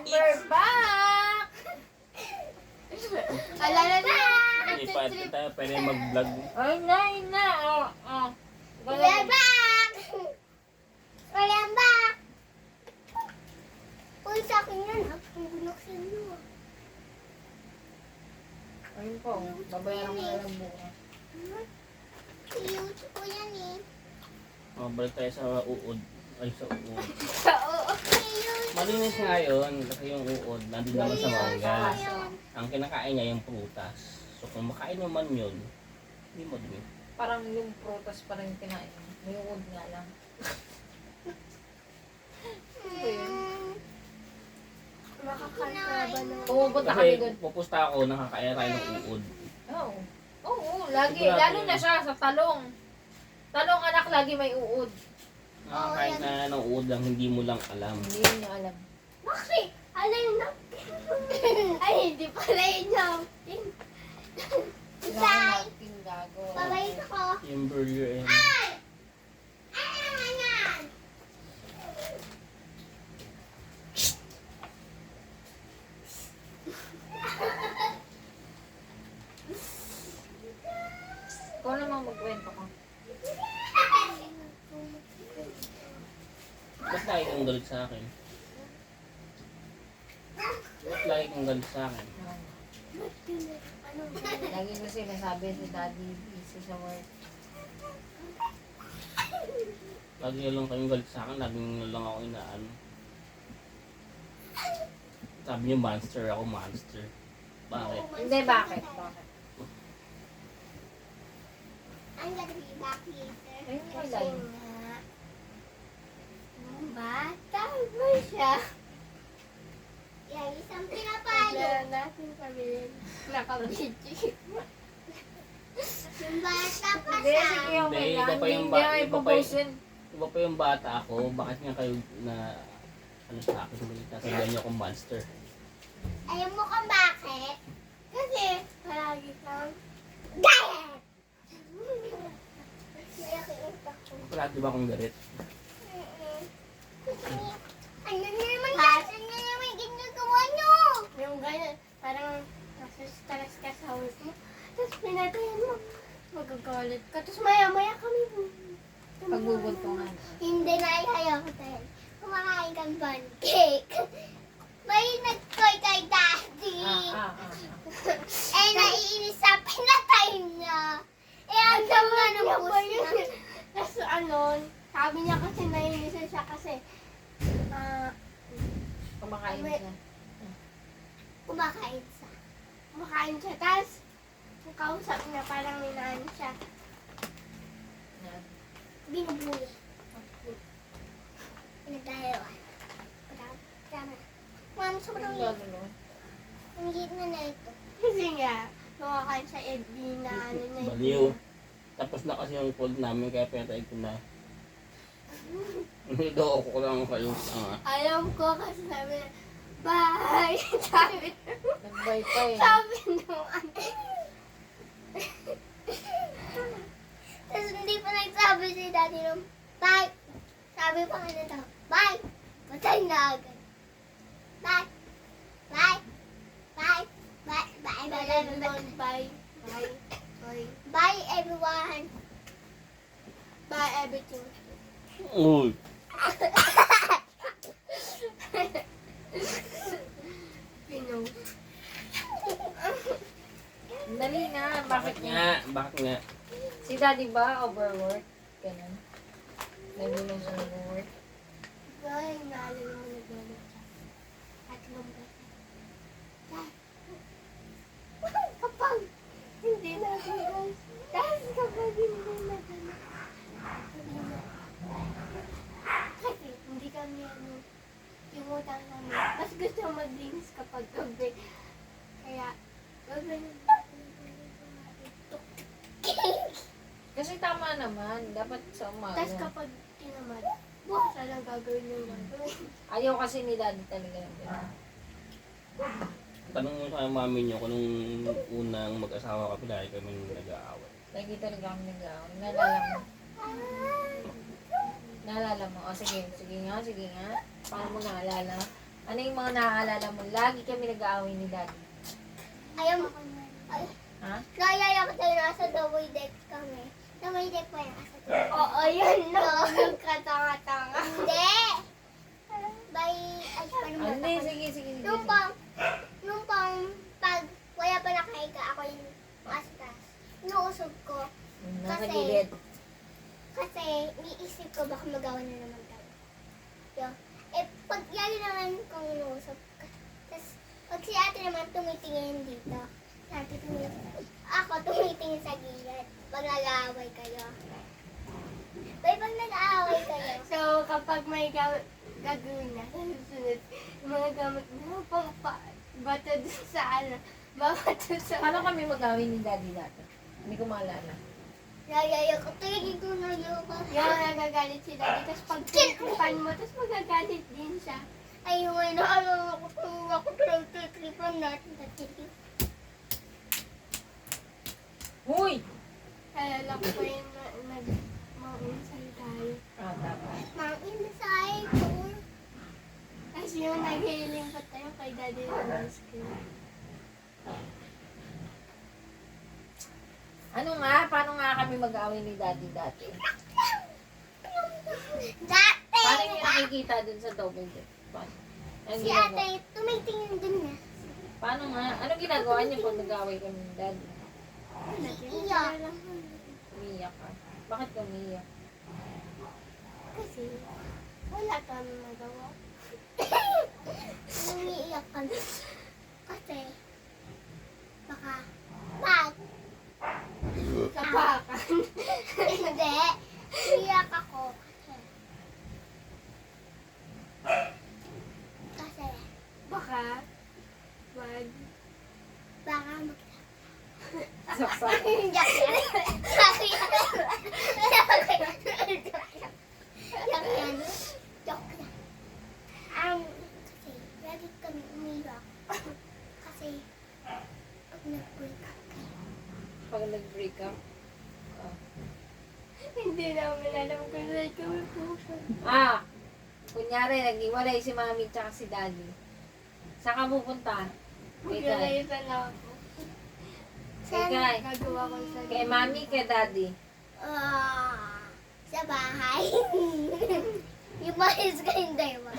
We're back! Alala na! Hindi pa tayo pwede mag-vlog. Ay na! We're back! We're back! Uy, sa akin yan. Ang binuksan mo. Ayun po, babayaran ko na lang bukas. YouTube ko yan eh. Balik tayo sa uod. Ay, sa uod. Oo. Malinis nga yun. Kasi yung uod, nandun naman sa mangga. Ang kinakain niya yung prutas. So kung makain mo man yun, hindi mo dumi. Parang yung prutas pa rin kinain. May uod nga lang. Makakain ka ba nun? Pumupunta kami Kasi doon. pupusta ako, nakakain tayo ng uod. Oo. Oo, lagi. Sigurado Lalo yun. na siya sa talong. Talong anak lagi may uod. Nakakain na ng uod lang, hindi mo lang alam. Hindi niya alam. Bakit? Ano yung napkin? Ay, hindi pala yung napkin. Bye! Natin gago. Babay ko. Yung burger and... Ay! Ano naman yan? Ikaw naman magkwento ka. Ba't lagi kang galit sa akin? Ba't lagi kang galit sa akin? Lagi ko sinasabi si daddy busy sa work. Lagi lang kayong galit sa akin, lagi nyo lang ako inaano. Sabi niyo monster, ako monster. Bakit? Hindi, bakit? Bakit? I'm gonna be back later. Ayun yung Kasi line. nga, bata ba siya? Yan, isang pinapalo. Kaya natin kami nakabidyo. Yung bata pa Hindi, siya. sige, okay Hindi, lang. iba pa yung Hindi ba- nga iba pa ipopost yun. Iba pa yung bata ako, bakit nga kayo na... Ano sa akin, nasabihan niyo akong monster. Alam mo kung bakit? Kasi palagi kang Diet! Malaki utak ko. Wala di ba akong galit? Ano na naman kasi na naman ginagawa nyo? yung ganyan, parang nasa-stress ka sa house mo. Tapos pinatayan mo, magagalit ka. Tapos maya-maya kami. Pagbubuntungan. Hindi na ayaw ko tayo. Kumakain kang pancake. May nagkoy kay daddy. Eh, naiinis sa pinatay niya. Eh, ang sama ng puso niya. Tapos ano, sabi niya kasi naiinisan siya kasi Kumakain siya. Kumakain siya. kumakain siya. Tapos, yung kausap niya parang minaan siya. Binubuli. Pinagdalawan. Tama. Ma'am, sobrang liit. Ang liit na ito. Kasi nga, kumakain siya, eh, di na ano na. Baliw. Tapos na kasi yung call namin, kaya pinatay ko na. Nido ko lang kayo. Alam ko kasi sabi, bye! Sabi, Nagbay pa eh. sabi nung ano. Tapos hindi pa nagsabi si daddy nung bye. Sabi pa nga na daw, bye. Patay na agad. Bye. Bye. Bye. Bye. Bye. Bye. Bye. Bye. Bye. Bye. Bye. Bye everyone. Bye everything. Uy! Pino. Dali na. Bakit nga? Bakit nga? Si daddy ba overwork? Ganun. Lagi na siya nag-work. Bye. Naalala mo nagwala siya. Tatlong beses. Kapag hindi na bigas. Tapos kapag hindi na gano'n. Kasi hindi kami ano, yung utang namin. Mas gusto mag-drinks kapag gabi. Kaya, gagawin Kasi tama naman. Dapat sa umaga. Tapos kapag tinamad, bukas na lang gagawin yung gagawin. Ayaw kasi ni daddy talaga yung ganun. Tanong mo sa mami niyo kung nung unang mag-asawa kami dahil kami nag-aaway. Lagi talaga kami nag-aaway. Naalala mo? Naalala mo? O sige, sige nga, sige nga. Paano mo naalala? Ano yung mga naaalala mo? Lagi kami nag-aaway ni Daddy. Ayaw, ay, Ha? naalala ko tayo nasa double deck kami. Double deck pa yan. Nasa double deck. Oo, yun no. Yung katanga-tanga. Hindi! By, ay, paano mo Hindi, sige. Nung pang, pag wala pa nakahiga, ako yung nasa taas. Inuusog ko. Nasa Kasi- gilid. Kasi, niisip ko baka magawa na naman tayo. Yun. Eh, pag yan naman kung inuusap ka. Tapos, pag si ate naman tumitingin dito. Si ate tumitingin. Ako tumitingin sa gilid. Pag nag-aaway kayo. Bay, pag nag-aaway kayo. So, kapag may gagawin na, susunod, yung mga gamit na bato dun sa ano, babato sa... Paano kami mag-aaway ni Daddy dati? Hindi ko maalala. Yayaya ko. Tingin ko na yun ko. Yung nagagalit sila dito, tapos pag tinitripan mo, tapos magagalit din siya. Ay, yung ano, ako pinag-tripan natin. Huy! Alala ko pa yung mag-maunsay tayo. Ah, tama. Mang inside ko. Tapos yung nag-healing pa tayo kay Daddy ng ice cream. Ano nga? Paano nga kami mag-aaway ni Daddy dati? Dati! Paano niyo nakikita dun sa double deck? Paano? Ang Si ginagawa? ate, tumitingin dun na. Paano nga? Anong ginagawa niyo pag nag-aaway kami ni Daddy? Iyak. Umiiyak ka. Bakit ka umiiyak? Kasi wala kami magawa. Umiiyak ka na. Kasi, baka, pag, Kapakan. hindi, umiiyak ako. Kasi, Baka, wag. baka mag... Saksak. Yak yan. Yak yan. Yak yan. Joke yan. Kasi, lagi kami umiiyak. Kasi, pag nag-break up kayo. Pag nag-break up. Hindi namin alam kung saan kami pupunta. Ah! Kunyari, nag-iwalay si Mami tsaka si Daddy. Saan ka pupunta? Kay Kai. Maglalaitan lang ako. Kay Kai. Gagawa ko sa Kay Mami, kay Daddy. Sa bahay. Yung mahis ka hindi mo.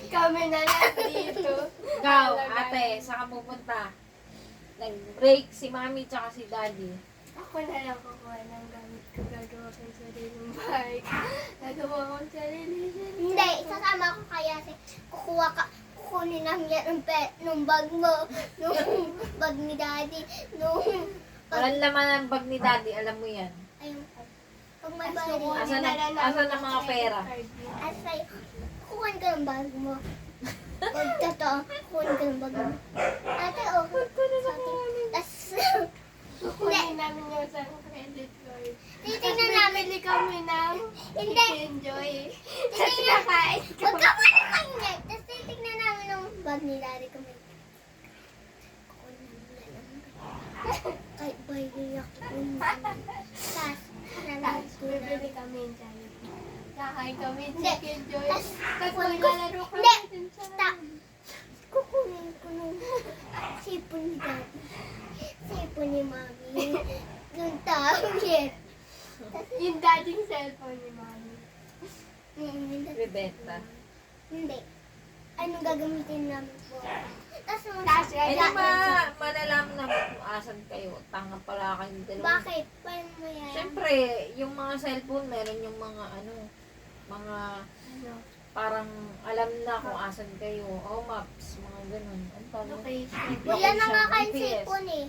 Kami na lang dito. Ikaw, ate, saan ka pupunta? Nag-break si Mami tsaka si Daddy. Ako na lang kukuha ng gamit ko. Gagawa ko yung sariling bahay. Gagawa ko yung sariling. Hindi, sasama ko kaya kasi kukunin namin yan nung bag mo, nung bag ni daddy, nung Walang laman ng bag ni Daddy, alam mo yan. ayun ko. Pag may Tapos bayari, kukunin Asan na ang- lang asan namin ang mga pera? credit card niya. asay, kukunin ka ng bag mo. Pag totoo, kukunin ka ng bag mo. Ate, oh. Tas, Kukunin namin yung sa credit card. titignan namin. Bili kami ng Hindi. Chicken Joy. Tapos kakain Huwag ka pa naman. Tapos titignan namin ng bag ni daddy kung may kukunin nila ng bag. Kahit ba iiyak ko tapos, Tapos nanalo bibili kami ng Jollibee. Kakain kami ng Hindi. Chicken Joy. Tas, Tapos kukunin ko, maglalaro kami hindi. dun sa... Kukunin ko nung sipon ni daddy. Sipon ni mami. Yung tablet. Yung dating cellphone ni Mami. Bebenta. Hindi. Anong gagamitin namin po? Tapos nung Tapos Eh di gagawin malalaman naman kung asan kayo. Tanga pala kayong dalawa. bakit? Paano mo yan? Siyempre, yung mga cellphone, meron yung mga mga ano, parang alam na kung asan kayo. Oh, maps, mga ganun. Ang tawag? location. Wala na nga Location, kayong GPS. sipon eh.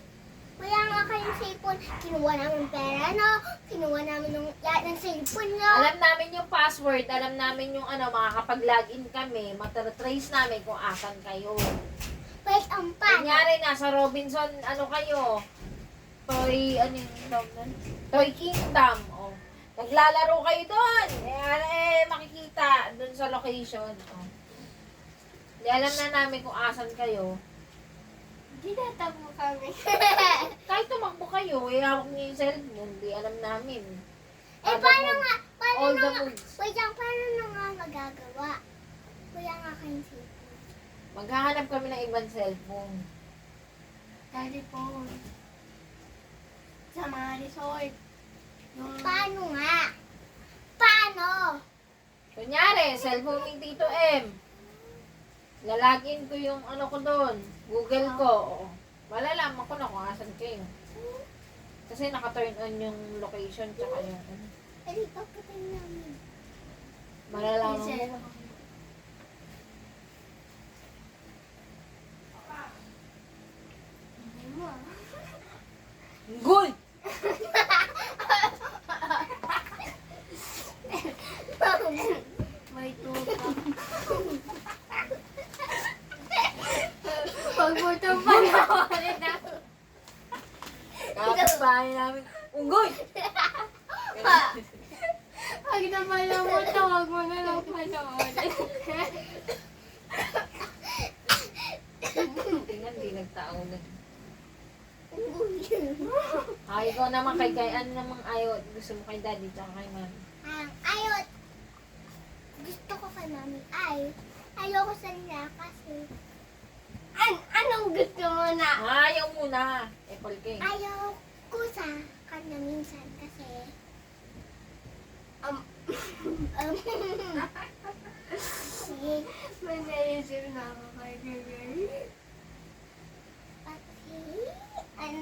Wala nga kayong sipon. Kinuha namin pera, no? Kinuha namin ng lahat ng sipon, no? Alam namin yung password, alam namin yung makakapag-login kami, matatrace namin kung asan kayo. Wait, ang pan. Kunyari, nasa Robinson, kayo? Ano yung tawag nun? Toy Kingdom. Oh. Naglalaro kayo doon. Makikita doon sa location. Oh. Di alam na namin kung asan kayo. Ginatabo kami. Kahit tumakbo kayo, hawak niyo yung cellphone, di alam namin. Eh, paano nga? Paano All na the nga? moves. Wait lang, paano na nga magagawa? Kuya nga kayong cellphone. Maghahanap kami ng ibang cellphone. Daddy phone. Sa mga resort. Yung Paano nga? Paano? Kunyari, cellphone ni Tito M. Lalagin ko yung ano ko doon. Google ko. Oo. Malalaman ko na kung asan kayo. Kasi naka-turn on yung location tsaka yung ano. Pwede papatay namin. Malalaman Reset. mo. Hindi mo ah. Good! May tuka. Pag mo itong panoorin na. Kapit-bahay namin. Unggoy! Pag napala mo ito, huwag mo na lang panoorin. Tingnan, di nagtao na. Ay, ikaw naman kay ano namang ayaw. Gusto mo kay daddy tsaka kay mami. Ayot. Gusto ko kay mami ay ayoko sa nila kasi Anong gusto mo na? Ayaw muna. Apple cake. ayaw ko sa kanya minsan kasi kasi May naisip na ako kay Gagay. ano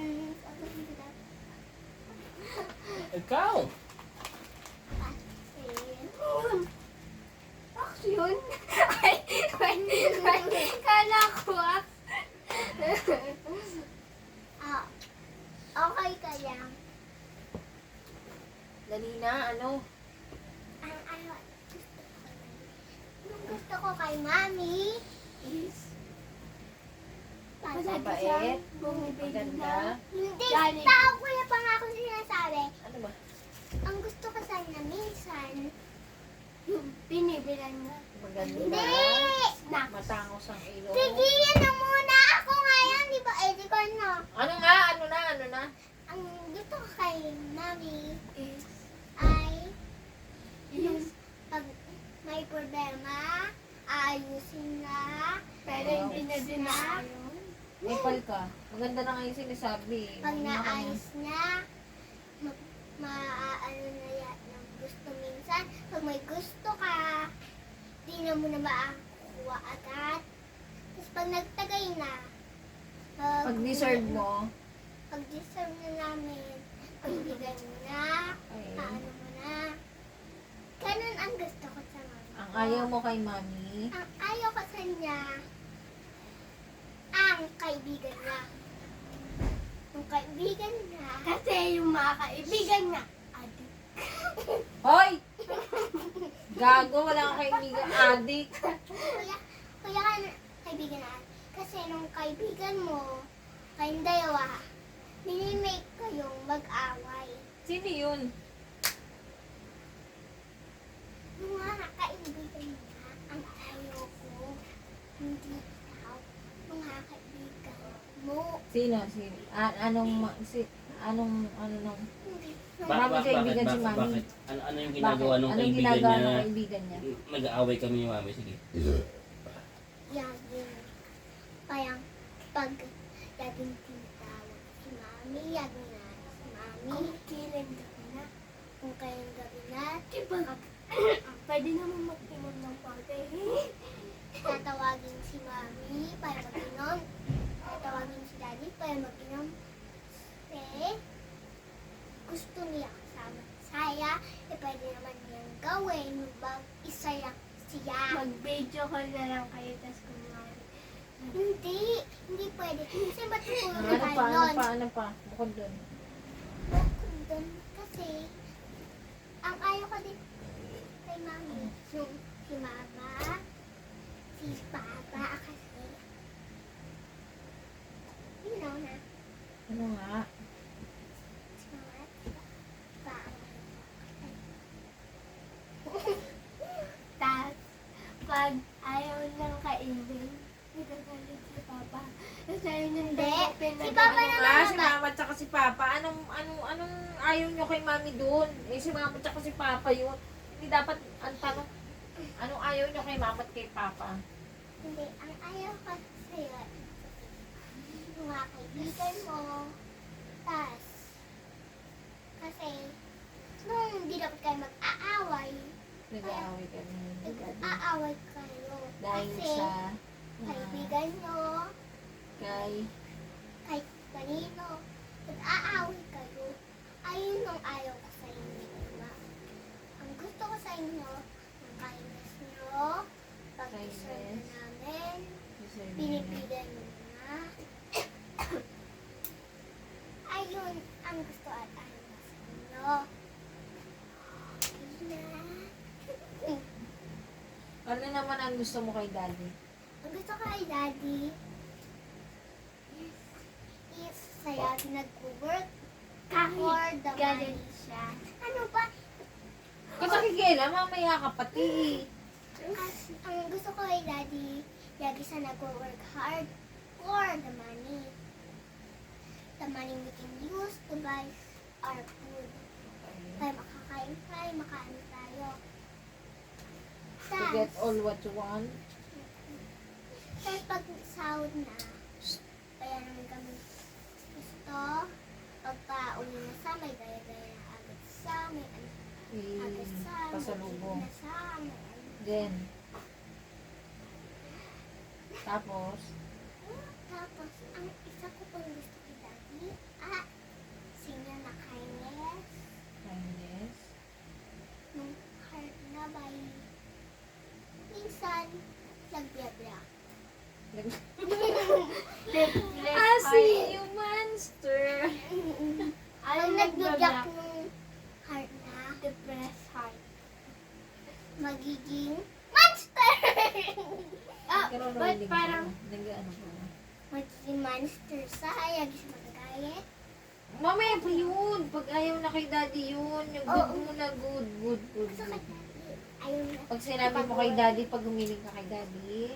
sila? Ikaw! Action? Ay, kala ko ah. Okay ka lang. Dali na, ano? Gusto ko kay mami is Masaya Mabait. siya. Bumibili Maganda. na. hindi, Johnny. tao ko yung pangako sinasabi. Ano ba? Ang gusto ko sana minsan, Binibilan na. Maganda. hindi! Snack. Matangos ang ilong. Tigilan na muna ako ngayon, di ba? Eh, di ko ano. Ano nga? Ano na? Ano na? Ang gusto ko kay mami Is, ay is, pag may problema, aayusin na. pero hindi na din naayon. Apple ka. Maganda na nga yung sinasabi. Pag Huwag na ka naayos niya, maaano na yan ng gusto minsan. Pag may gusto ka, di na mo na makakuha agad. Tapos pag nagtagay na, Pag deserve mo, pag deserve na namin, pagbigay mo na, ay, paano mo na. Ganun ang gusto ko sa mama. ang ayaw mo kay mami, Ang ayaw ko sa niya, ang kaibigan niya. Ang kaibigan niya, Kasi yung mga kaibigan na, adik. hoy! Gago, wala kang kaibigan. Adik. kuya ka kaibigan na. Kasi nung kaibigan mo, kayong dalawa, minimake kayong mag-away. Sino yun? Yung mga kaibigan niya, ang ayaw ko, hindi ikaw. Yung mga kaibigan mo, Sino? Sino? Anong, ano nung, hindi. Marami kaibigan si Mami. Bakit? Ano yung ginagawa bakit? nung Anong kaibigan ginagawa niya? ng kaibigan niya? Nag-aaway kami ni mami. Sige. Yagin. Parang pag yagin tinatawag si mami, yagin na si mami. Kung kailan gabi na, Kung kayong gabi na, diba, pwede naman mag-inom ng pagay. tatawagin si mami para mag-inom. Tatawagin si daddy para mag-inom. Kasi gusto niya kasama saya, eh pwede naman niyang gawin bang isaya siya. Mag-video call na lang kayo, tas kunwari. Hindi pwede. Kasi ba't tulog Ano tayo pa, nun? ano pa? Bukod dun. Bukod dun, kasi ang ayaw ko din kay mami, yung si mama, si papa, kasi you know na, Ano nga? si mama, papa. Tas, pag ayaw ng kainin, nagagalit si Papa. Tapos ayaw niyang Hindi. tanggapin na Si Papa gano'n. naman. Ah, si mama at saka si papa. Anong ayaw nyo kay mami doon? Eh, si mama at saka si papa yun. Hindi dapat, ang tanong, Anong ayaw nyo kay mama at kay papa? Hindi, ang ayaw ko sa'yo, yung mga kaibigan mo, tas, kasi, nung hindi dapat kayo mag-aaway, Nag-aaway kami. nag-aaway kayo. Dahil Kasi, sa kaibigan nyo, kay kahit kanino, nag-aaway kayo. Ayun ang ayaw ko sa inyo, diba? Ang gusto ko sa inyo, ang kindness nyo, pag-iserve Kindness. namin, pinipigan nyo na. Ayun ang gusto at ayaw ko sa inyo. Okay na. Ano naman ang gusto mo kay daddy? Ang gusto ko kay Daddy is saya nag-work for the money. siya. Ano ba? Kasi kikila, mamaya ka pati. Ang gusto ko kay Daddy, lagi siya nag-work hard for the money. The money we can use to buy our food. Kaya makakain tayo, makain tayo. To get all what you want. Kaya pag sahod na, kaya naman kami gusto, pagka uwi na sa may gaya-gaya na agad sa may agad sa may Pasalubong. na sa may Then, tapos, Tapos, ang isa ko pang gusto kay Daddy, senior na kindness, kindness. nung heart na by minsan, nagbiya-biya. See you, monster! Ang nagbiyak nung heart na, Depressed heart. magiging monster! Pero But parang, nag-ano ko. magiging monster sa hayag sa magagayet. Mamaya pa yun. Pag ayaw na kay daddy yun. Yung good Oo. mo na good. Gusto kay Daddy, ayaw na. Pag sinabi mo kay daddy, pag humiling ka kay daddy,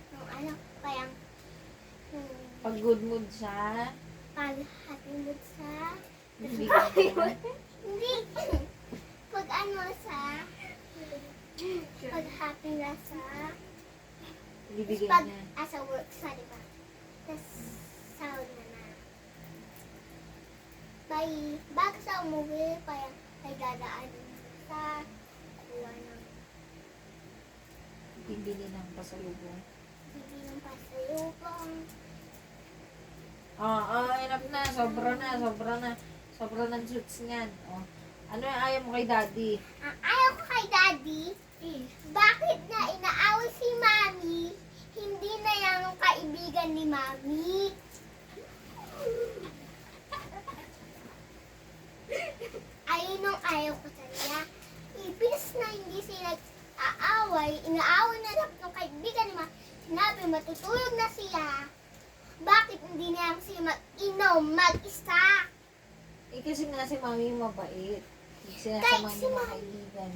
Nung ano, kaya, nung pag good mood siya, pag happy mood sa, bibigyan mo. hindi, pag ano sa, pag happy na sa, Bibigyan pag niya. asa work sa, diba? Tapos, sahod na na. Bago sa umuwi, parang may dadaanin sa kuha ng Bibili ng pasalubong. bibili ng pasalubong. Enough na. Sobra na. Sobra ng suits niyan. Ano yung ayaw mo kay daddy? Ang ayaw ko kay Daddy, bakit na inaaway si Mami, hindi na yung kaibigan ni Mami? Ayun ang ayaw ko sa niya. Ibig na hindi sila aaway, inaaway na dapat ng kaibigan ni Mami. Sinabi, matutulog na siya. Bakit hindi na lang siya mag-inom, mag-isa? Kasi nga si mami mabait. Kahit Sinasama si niyo mga Mami. kaibigan.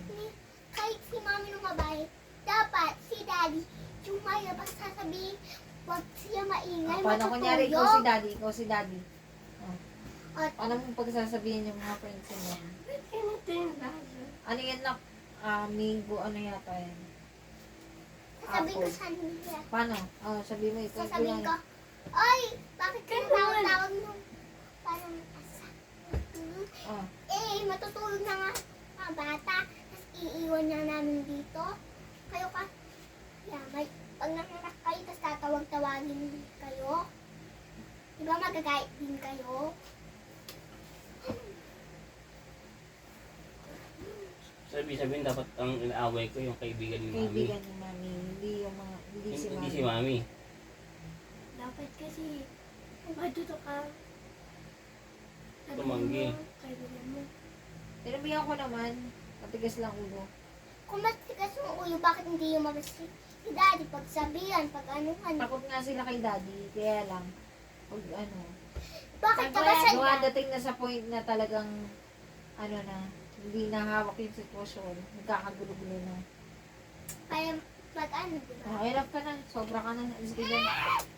Kahit si Mami nung mabait, dapat si Daddy, yung mayabas sasabihin, huwag siya maingay, Paano kunyari matutulog. ikaw si daddy? At Paano mo pagsasabihin yung mga friends mo? Ganito yung lalo. Ano yan na? Mango, ano yata yan? sasabihin ko Apple. sa niya, Paano? Sabi mo ikaw. sasabihin ko, oy, bakit ka tawag-tawag mo? Parang asa. Matutulog na nga mga bata, tapos iiwan na namin dito. Kayo ka, pag nanganak kayo, tapos tatawag-tawagin kayo. Di ba magagait din kayo? Sabihin dapat ang inaaway ko yung kaibigan ni Mami. Kaibigan ni mami. Hindi si Hindi mami. si Mami. Dapat kasi, matuto ka. Tumanggi. Kaibigan mo. Tinabihan ko naman. Matigas lang ulo. Kung matigas mo ulo, bakit hindi yung mabas si Daddy? Pagsabihan, pag anuhan. Takot nga sila kay daddy. Kaya lang. Pag ano. Bakit ka ba sa Dumadating na sa point na talagang ano na. Hindi na hawak yung sitwasyon. Nagkakagulo-gulo na. Kaya pag ano, di ba? Enough ka na. Sobra ka na. Alis ka dyan.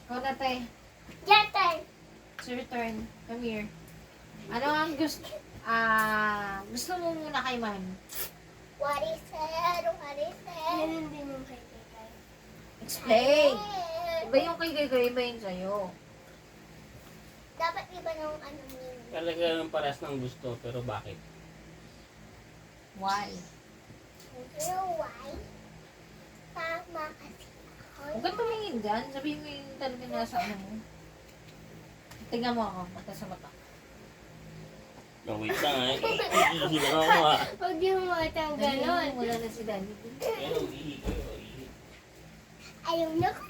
Ikaw na, te. Jeter! It's your turn. Come here. Ano ang gusto? Gusto mo muna kay mami? What is it? What is it? Ganun din yung kay Kay. Explain. Iba yung kay iba yung sa'yo. Dapat iba nung ano meaning. Talaga ng paras ng gusto, pero bakit? Why? You know why? Tama kasi ako. Huwag kang tumingin dyan. Sabihin mo yung talaga nasa ano mo. Tingnan mo ako. Mata sa mata. No, wait lang eh. Iihi lang ako ah. Huwag yung matang ganon. Wala na si Daddy. Pero iihi kayo, iihi. Ayaw na ko.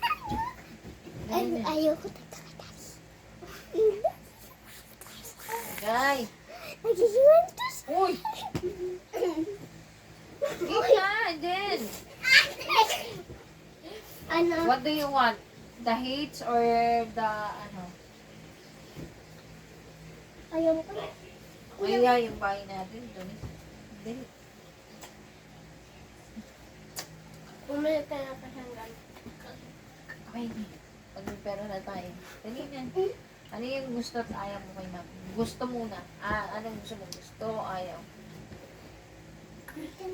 Ayaw ko tagakatas. Guy! Nagigiwantos. Uy! Ika! Jen! Ano? What do you want? The hits or the ano? Ayaw ko. Kaya yung bahay natin doon. Hindi. Bumalik ka na pasanggan. Okay. Pag may pera na tayo. Dali na. Ano yung gusto at ayaw mo kay ma'am? Gusto muna. Anong gusto mo? Gusto o ayaw?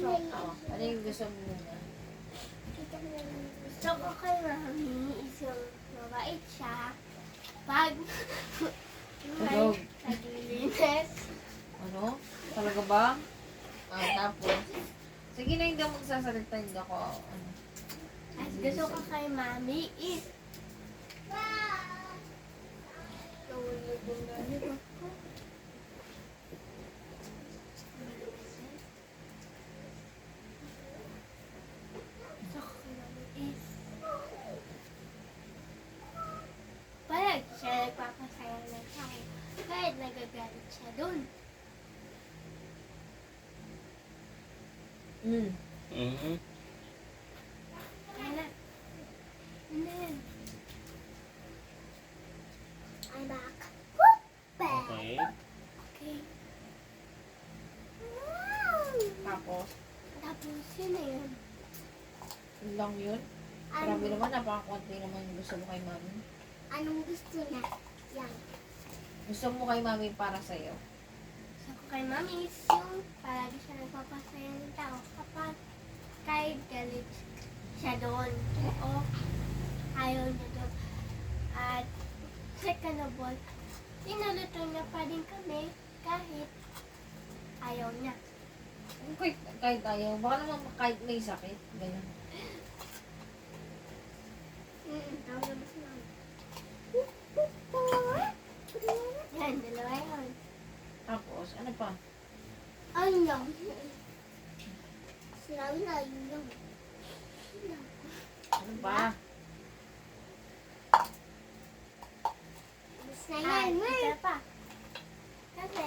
Oo. Ano yung gusto mo muna? Gusto ko kay Mami is yung mabait siya. Pag may Tulog. naglilinis. Ano? Talaga ba? Tapos? Sige na, hindi ako magsasalita. Hindi ako, ano. At gusto ko kay Mami is nahulog yung lollipop ko. Gusto ko kay Mami is parang siya nagpapasaya ng tao. Kahit nagagalit siya dun. Mhm. Kaya na. And then, I'm back. Okay. okay. Tapos, Tapos yun na yun. yun lang yun. Grabe naman, napakakunti naman yung gusto mo kay mami. Anong gusto niya? Yan. Gusto mo kay mami para sa'yo. Gusto ko kay Mami is yung palagi siya nagpapasaya ng tao kapag kahit galit siya doon o ayaw niya doon. At second of all, tinuluto niya pa din kami kahit ayaw niya. Kung kahit ayaw, baka naman kahit may sakit. Ganyan. Tawag naman si Mami. Yan, dalawa yun. Tapos, ano pa? Ano? Sinabi na yun lang. Ano pa? Mas na Ay, yan. isa pa. Kasi,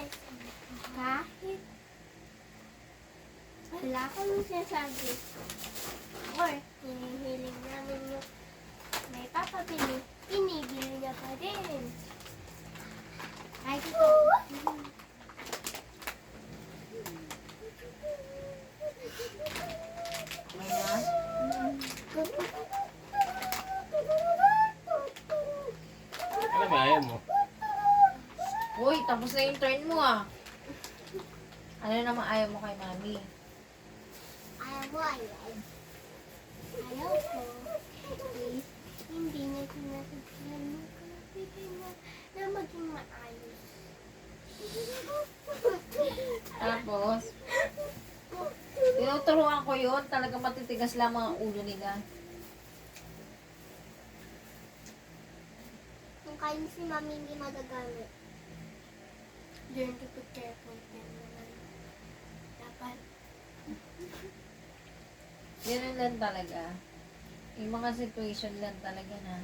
kahit wala kang sinasabi or hinihiling namin yung may papabili, pinibili niya pa din. Kahit ito. May na? Alam mo, ayaw mo. Uy, tapos na yung turn mo ah. Ano naman ayaw mo kay mami? Ayaw mo, ayaw. Ayaw ko. Is, hindi niya sinasabihan mo kaibigan niya na maging maayos. Tapos, tinuturuan ko yun. Talaga matitigas lang mga ulo nila. Kung kayo si mami hindi magagamit. Learn to be careful din naman. Dapat. Yun lang talaga. Yung mga situation lang talaga na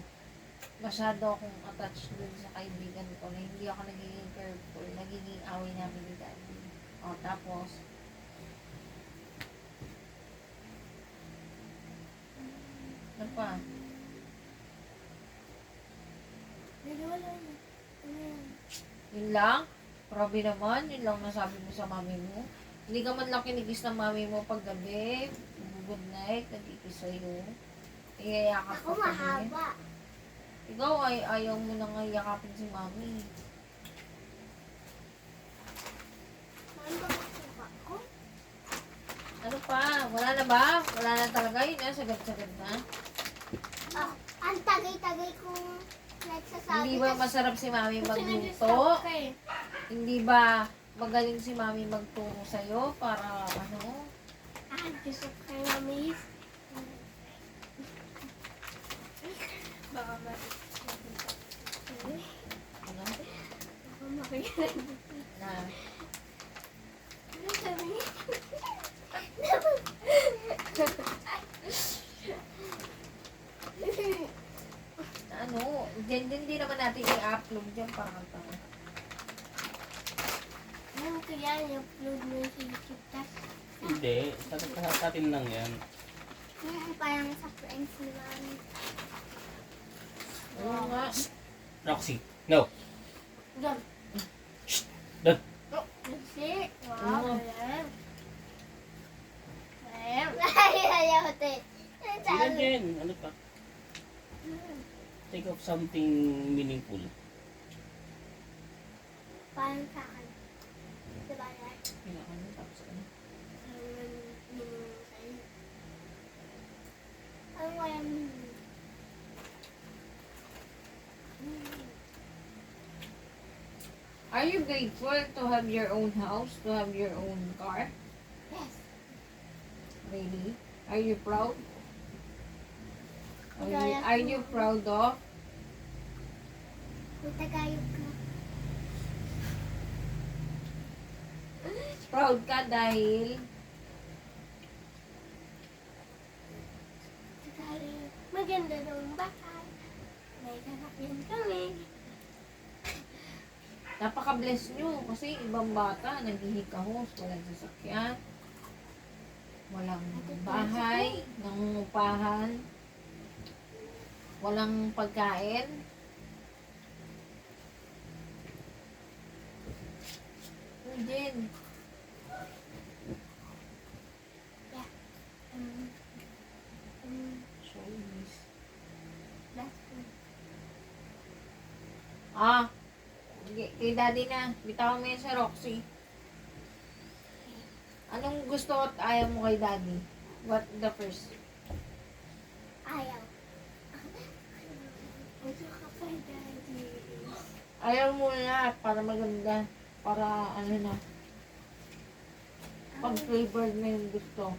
masyado akong attached dun sa kaibigan ko na hindi ako nagiging careful, nagiging away namin ni Daddy. O, tapos, ano pa? Dalawa lang yun. Ano yan? Yun lang? Grabe naman, yun lang nasabi mo sa mami mo. Hindi ka man lang kinigis ng mami mo pag gabi, good night, nagkikis sa'yo. Iyayakap Ako ka pa din. mahaba. Ikaw ay ayaw mo nang yakapin si mami. Mami, bakit suka ko? Ano pa? Wala na ba? Wala na talaga yun, sagad-sagad na. Oh, ang tagay-tagay kong nagsasabi. Hindi ba masarap si Mami Kasi magluto? nag-stop ka eh. Hindi ba magaling si Mami magturo sa'yo para ano? Gusto ko kay Mamis. Baka makikita. Ano? Baka makikita. Na, Ano sabi niya? ano? Din naman natin i-upload dyan para tayo. Ano ko yan? I-upload mo yung sa YouTube. Tas, Hindi, sa atin lang yan. Parang sa friends ni Mami. Oo nga. Roxy, no. Dam. Dam. Kasi, wow, Oo. alam. Alam. Ayaw, te. Sige, Jen. Ano pa? Think of something meaningful. Parang sa akin. Diba yan? Kailangan mo tapos ano? Ano kaya Are you grateful to have your own house, to have your own car? Yes. Really? Are you proud? Gaya Are ko. you proud of? May Tagalog ka. Proud ka dahil Tagalog. Maganda daw ang bahay. May sasakyan kami. napaka-bless nyo kasi ibang bata naghihikahos, walang sasakyan, walang bahay, nangungupahan, walang pagkain. Jen, Um, so nice. that's good. Kay daddy na, bitawan mo yan sa Roxy. Anong gusto at ayaw mo kay daddy? What the first? Ayaw. Gusto ka kay Daddy. Ayaw mo na para maganda. Para ano na. Pag flavored na yung gusto.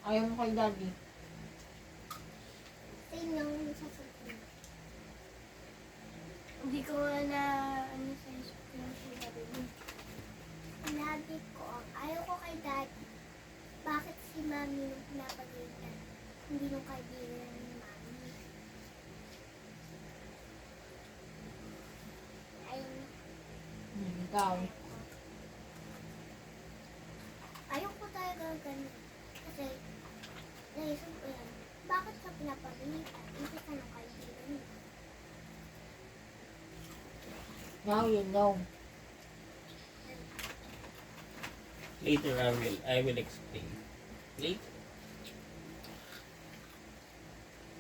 Ayaw mo kay daddy. Sino sa susunod? Hindi ko nga na ano sa isip ko yung sinabi mo. Sinabi ko, ayaw ko kay Daddy. Bakit si Mami nung pinapagalitan? Hindi nung kaibigan ni Mami. Ayun. Ikaw. Ayaw ko talaga ganun. Kasi, naisip ko yan, bakit ka pinapagalitan? Hindi ka nung kaibigan mo. Now you know. Later I will explain. Later.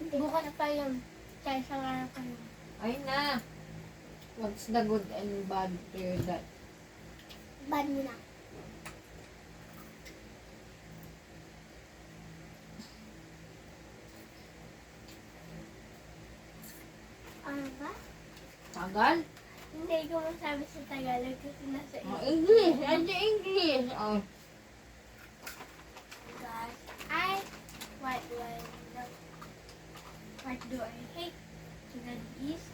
Bukas pa yun. Kaya isang araw pa yun. Ayun na. What's the good and bad to your dad? Bad mo na. Ano ba? Tagal? Hindi ko masabi sa Tagalog kasi nasa Oh, isip. English. Ano English? Oh. Because what do I hate? To the east.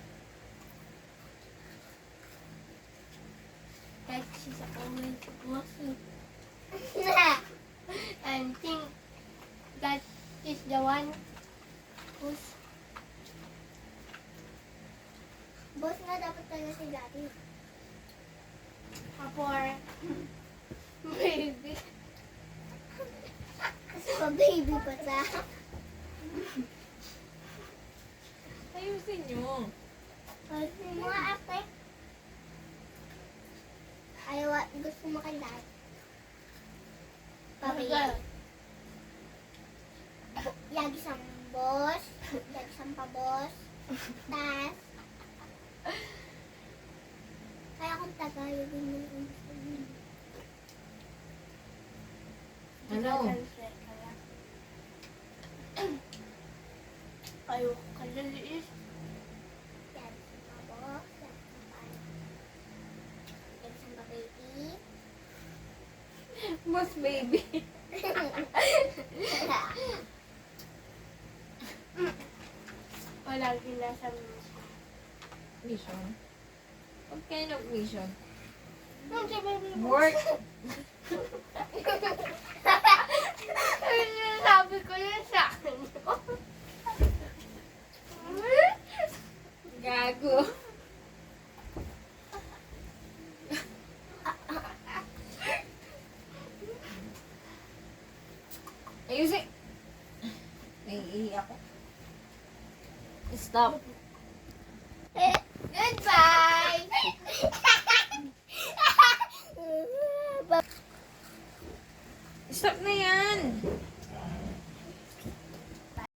That she's always gossip and think that is the one who's Boss nga dapat talaga si Daddy. a poor baby. Kasi pa-baby pa sa. Ayusin nyo. Kasi mga ate. Ayaw, gusto mo kay Daddy. Pa-baby. Lagi siyang boss. Lagi siyang pa-boss. Tas. Kaya kung Tagalog yun yung sabihin. Ano? Ayoko ka laliis. Yan, babo. Yan, samba baby. Boss baby. Wala ginasa mo. Mission? What kind of mission? Ang si baby mo. Work. Sabi ko yun sa akin. Gago. Ayusin. Naiihi ako. Stop. Goodbye! Stop na yan.